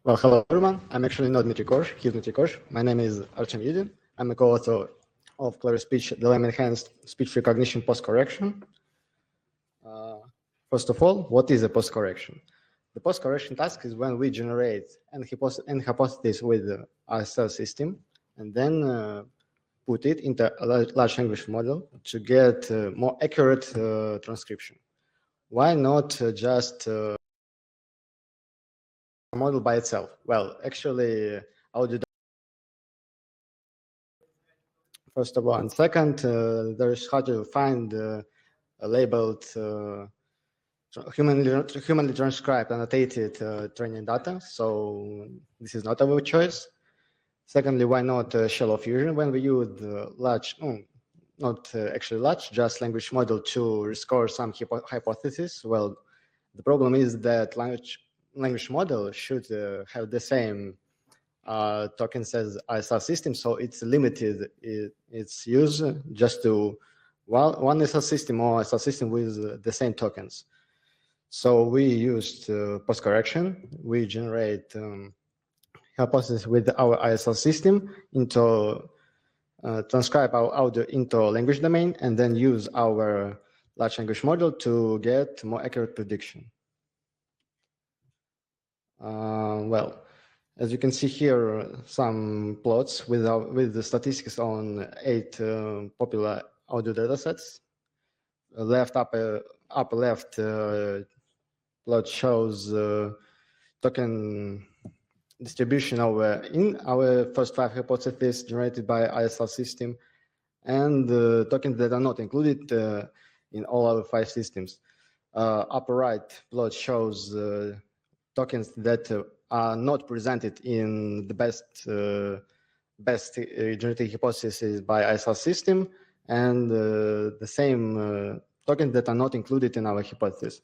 Well, hello everyone. I'm actually not Dmitry Korsh, he's Dmitry Korsh. My name is Artyom Iudin. I'm a co-author of Clarispeech, the LLM-Enhanced speech recognition post-correction. First of all, what is a post-correction? The post-correction task is when we generate an hypothesis with the ASR system and then put it into a large language model to get more accurate transcription. Why not just model by itself? Well, actually, audio. First of all, and second, there's how to find labeled humanly transcribed annotated training data. So this is not our choice. Secondly, why not shallow fusion when we use large, not actually large, just language model to rescore some hypothesis? Well, the problem is that language model should have the same tokens as ASR system, so it's limited its use just to one ASR system or ASR system with the same tokens. So we used post-correction. We generate hypothesis with our ASR system into transcribe our audio into language domain, and then use our large language model to get more accurate prediction. Well, as you can see here, some plots with the statistics on 8 popular audio datasets. Upper left plot shows token distribution in our first 5 hypotheses generated by ASR system, and tokens that are not included in all our 5 systems. Upper right plot shows tokens that are not presented in the best genetic hypothesis by ASR system, and the same tokens that are not included in our hypothesis.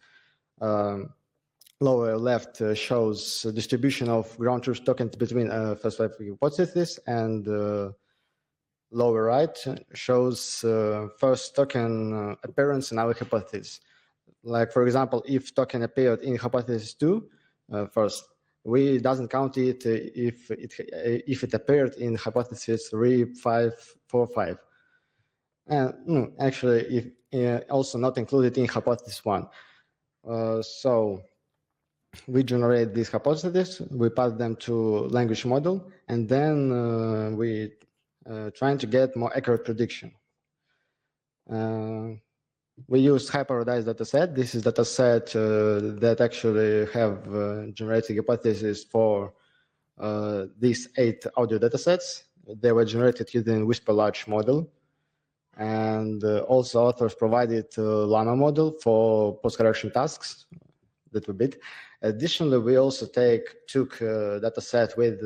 Lower left shows distribution of ground truth tokens between first 5 hypotheses, and lower right shows first token appearance in our hypothesis. Like, for example, if token appeared in hypothesis 2 first, we doesn't count it if it appeared in hypothesis 3, 5, 4, 5. And actually, if also not included in hypothesis 1. So we generate these hypotheses, we pass them to language model, and then we trying to get more accurate prediction. We use high-parodized dataset. This is dataset that actually have generated hypotheses for these 8 audio datasets. They were generated using Whisper large model, and also authors provided llama model for post-correction tasks that we built. Additionally, we also took a dataset with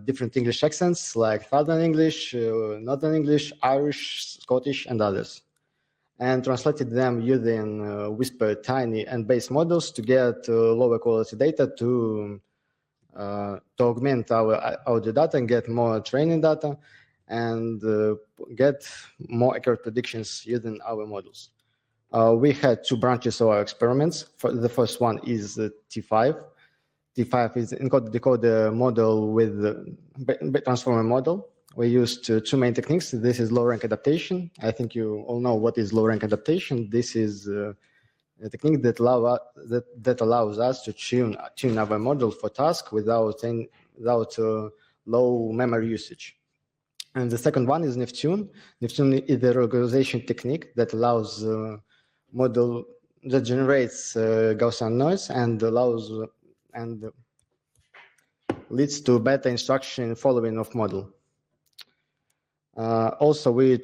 different English accents like Southern English, Northern English, Irish, Scottish, and others, and translated them using Whisper, Tiny, and Base models to get lower quality data to augment our audio data and get more training data and get more accurate predictions using our models. We had 2 branches of our experiments. The first one is T5. T5 is encode-decode model with the transformer model. We used 2 main techniques. This is low-rank adaptation. I think you all know what is low-rank adaptation. This is a technique that allows us to tune our model for task without low memory usage. And the second one is Neptune. Neptune is the regularization technique that allows model that generates Gaussian noise and leads to better instruction following of model. Also, we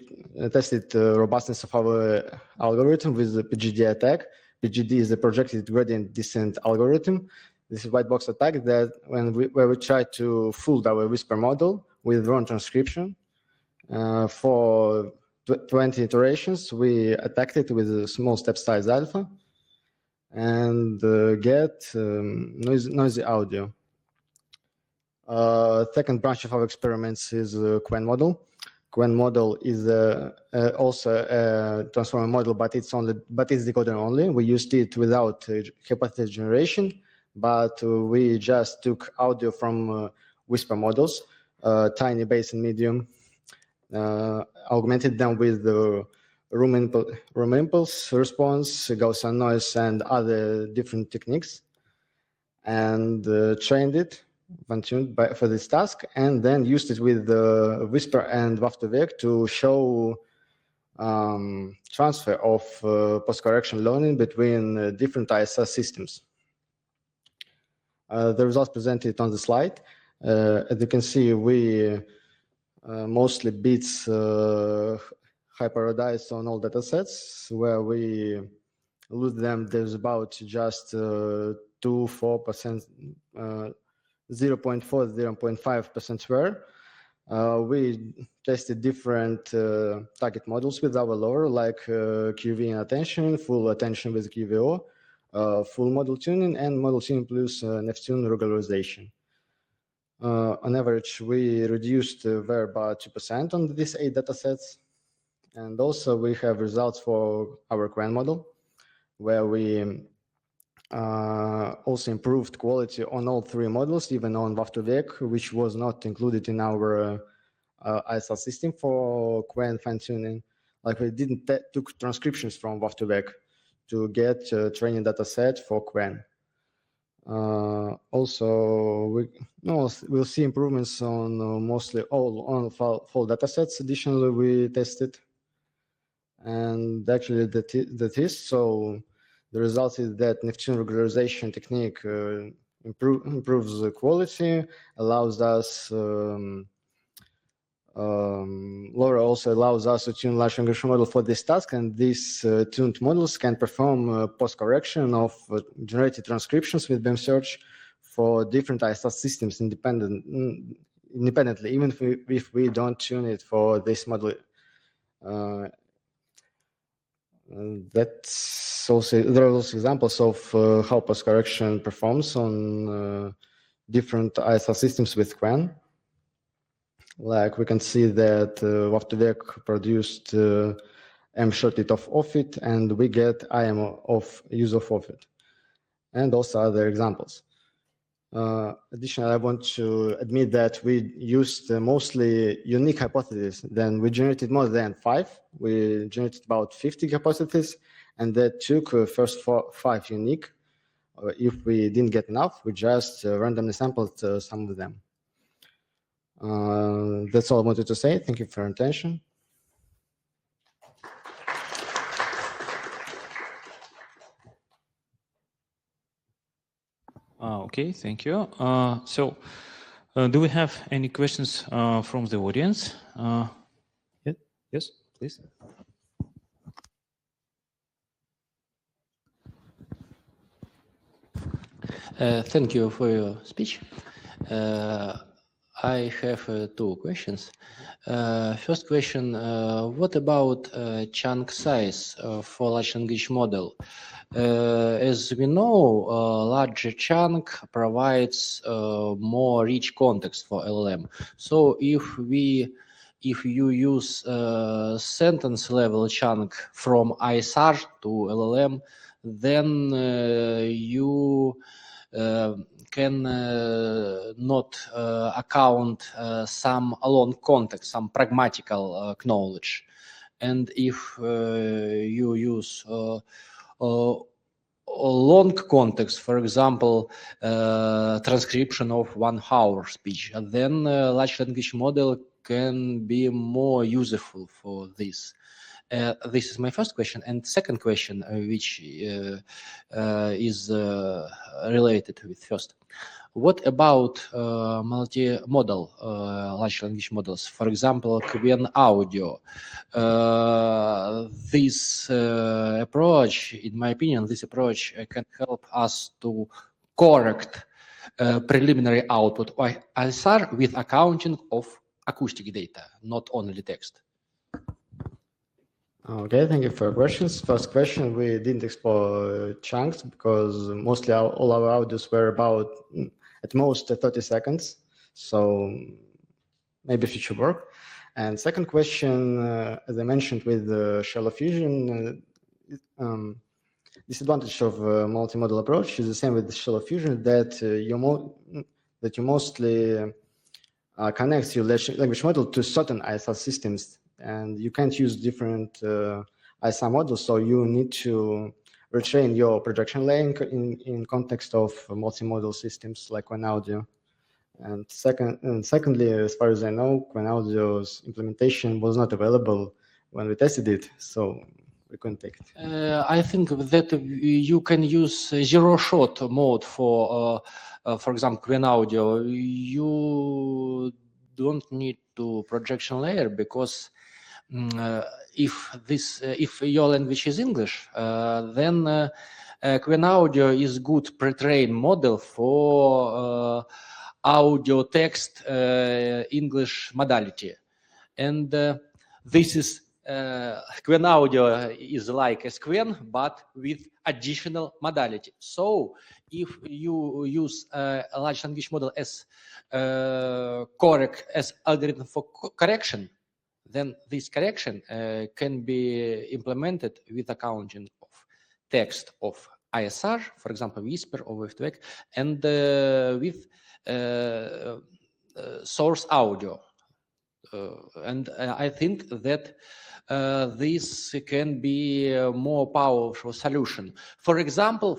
tested robustness of our algorithm with the PGD attack. PGD is a projected gradient descent algorithm. This is white box attack that where we try to fool our Whisper model with wrong transcription. For 20 iterations, we attacked it with a small step size alpha and get noisy audio. Second branch of our experiments is Qwen model. Qwen model is also a transformer model, but it's decoder only. We used it without hypothesis generation, but we just took audio from Whisper models, tiny, base, and medium, augmented them with the room impulse response, Gaussian noise, and other different techniques, and trained it, fine-tuned for this task, and then used it with Whisper and WAF2VEC to show transfer of post-correction learning between different ASR systems. The results presented on the slide. As you can see, we mostly beats hyperodized on all datasets. Where we lose them, there's about just 2-4%, 0.4-0.5% rare. We tested different target models with our LoRa, like QV and attention, full attention with QVO, full model tuning, and model tuning plus Neptune regularization. On average, we reduced VAR by 2% on these 8 datasets. And also we have results for our QAN model, where we also improved quality on all 3 models, even on WAF2VEC, which was not included in our ASR system for QAN fine-tuning. Like we didn't took transcriptions from WAF2VEC to get training data set for QAN. Also, we'll see improvements on mostly all on full data sets. Additionally, we tested, and actually that is so. The result is that Neptune regularization technique improves the quality, allows us. LoRa also allows us to tune large language model for this task, and these tuned models can perform post-correction of generated transcriptions with BEM search for different ASR systems independently, even if we don't tune it for this model. That's also, there are also examples of how post-correction performs on different ASR systems with QAN. Like we can see that WAF2VEC produced M shorted off it, and we get IM of use of it, and also other examples. Additionally, I want to admit that we used mostly unique hypotheses. Then we generated more than 5. We generated about 50 hypotheses, and that took first 5 unique. If we didn't get enough, we just randomly sampled some of them. That's all I wanted to say. Thank you for your attention. Okay, thank you. Do we have any questions from the audience? Yes, please. Thank you for your speech. I have 2 questions. First question, what about chunk size for large language model? As we know, larger chunk provides more rich context for LLM. So if you use sentence level chunk from ASR to LLM, then you can not account some long context, some pragmatical knowledge. And if you use long context, for example, transcription of 1 hour speech, then large language model can be more useful for this. This is my first question. And second question, which is related with first. What about multi-modal large language models? For example, QAN audio. This approach, in my opinion, this approach can help us to correct preliminary output by ASR with accounting of acoustic data, not only text. Okay, thank you for your questions. First question, we didn't explore chunks because mostly all our audios were about at most 30 seconds. So maybe future work. And second question, as I mentioned with shallow fusion, disadvantage of a multimodal approach is the same with the shallow fusion, that you mostly connect your language model to certain ISR systems, and you can't use different ISR models, so you need to retrain your projection layer in context of multimodal systems like QuenAudio. And secondly, as far as I know, QuenAudio's implementation was not available when we tested it, so we couldn't take it. I think that you can use zero-shot mode for example, QuenAudio. You don't need to projection layer, because if your language is English, then QuenAudio is good pre-trained model for audio text English modality, and this is QuenAudio is like a Quen, but with additional modality. So if you use a large language model as as algorithm for correction, then this correction can be implemented with accounting of text of ISR, for example, whisper or wave-to-wake, and with source audio. And I think that this can be a more powerful solution. For example,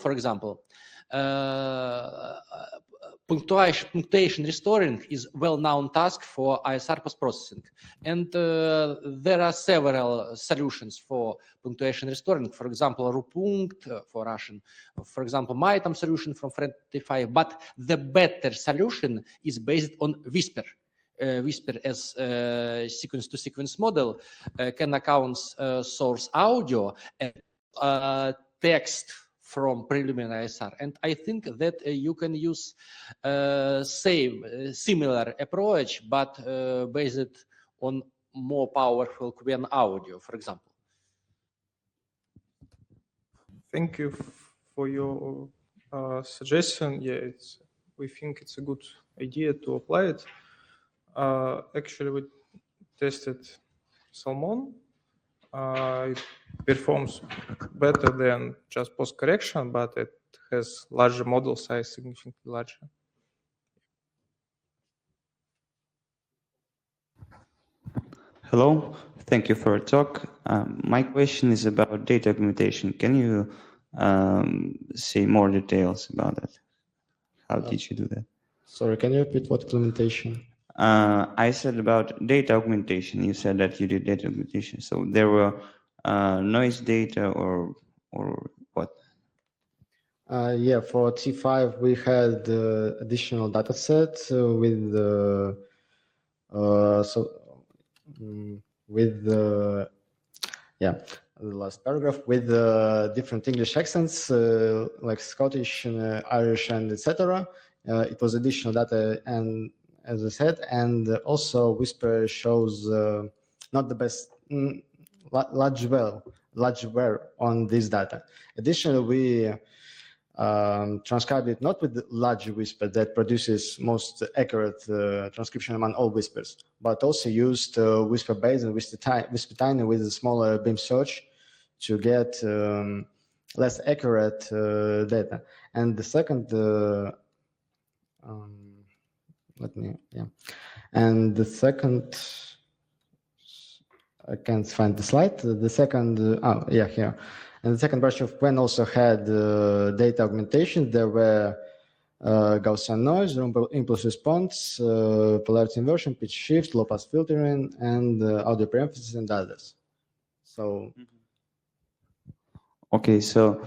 punctuation restoring is well-known task for ISR post-processing, and there are several solutions for punctuation restoring. For example, Rupunkt for Russian, for example, MyTom solution from Friend25. But the better solution is based on Whisper. Whisper as sequence-to-sequence model can account source audio and text from preliminary ISR. And I think that you can use similar approach, but based on more powerful QuenAudio, for example. Thank you for your suggestion. Yeah, we think it's a good idea to apply it. Actually, we tested Salmon. It performs better than just post correction, but it has larger model size, significantly larger. Hello, thank you for your talk. My question is about data augmentation. Can you say more details about that? How did you do that? Sorry, can you repeat what implementation? I said about data augmentation. You said that you did data augmentation. So there were noise data or what? Yeah, for T5 we had additional data set with the last paragraph with different English accents like Scottish, Irish, and etc. It was additional data, and as I said, and also Whisper shows not the best large wear on this data. Additionally, we transcribed it not with the large Whisper that produces most accurate transcription among all Whispers, but also used Whisper base and Whisper Tiny with a smaller beam search to get less accurate data. And the second, and the second, I can't find the slide. The second, here. And the second version of Quen also had data augmentation. There were Gaussian noise, impulse response, polarity inversion, pitch shift, low pass filtering, and audio preemphasis and others. So. Okay, so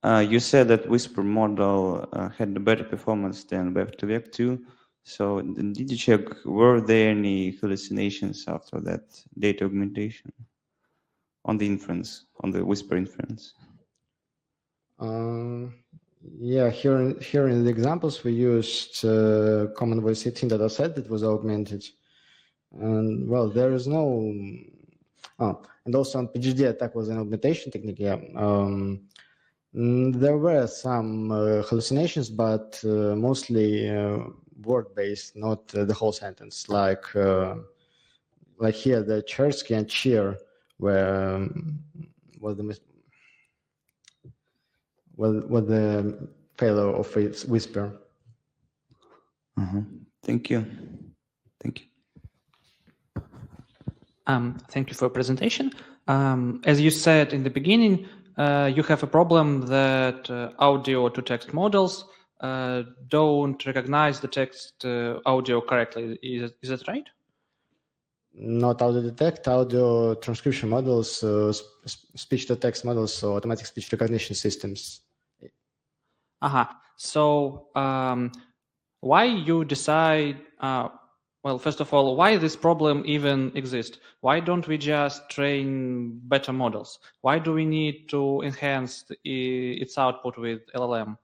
you said that Whisper model had better performance than Wave2Vec 2. So did you check, were there any hallucinations after that data augmentation on the inference, on the Whisper inference? Yeah, here in the examples we used common voice 18 data set that was augmented. And well, there is no, and also on PGD attack was an augmentation technique, yeah. There were some hallucinations, but mostly word-based, not the whole sentence. Like here, the Chersky and cheer were the what the failure of its whisper. Thank you. Thank you. Thank you for your presentation. As you said in the beginning, you have a problem that audio to text models don't recognize the text audio correctly. Is that right? Not audio detect, audio transcription models, speech to text models, so automatic speech recognition systems. So why you decide, well, first of all, why this problem even exists? Why don't we just train better models? Why do we need to enhance its output with LLM?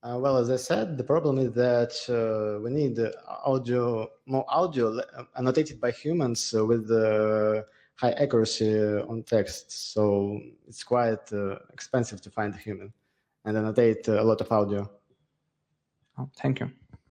Well, as I said, the problem is that we need more audio annotated by humans with high accuracy on text. So it's quite expensive to find a human and annotate a lot of audio. Thank you.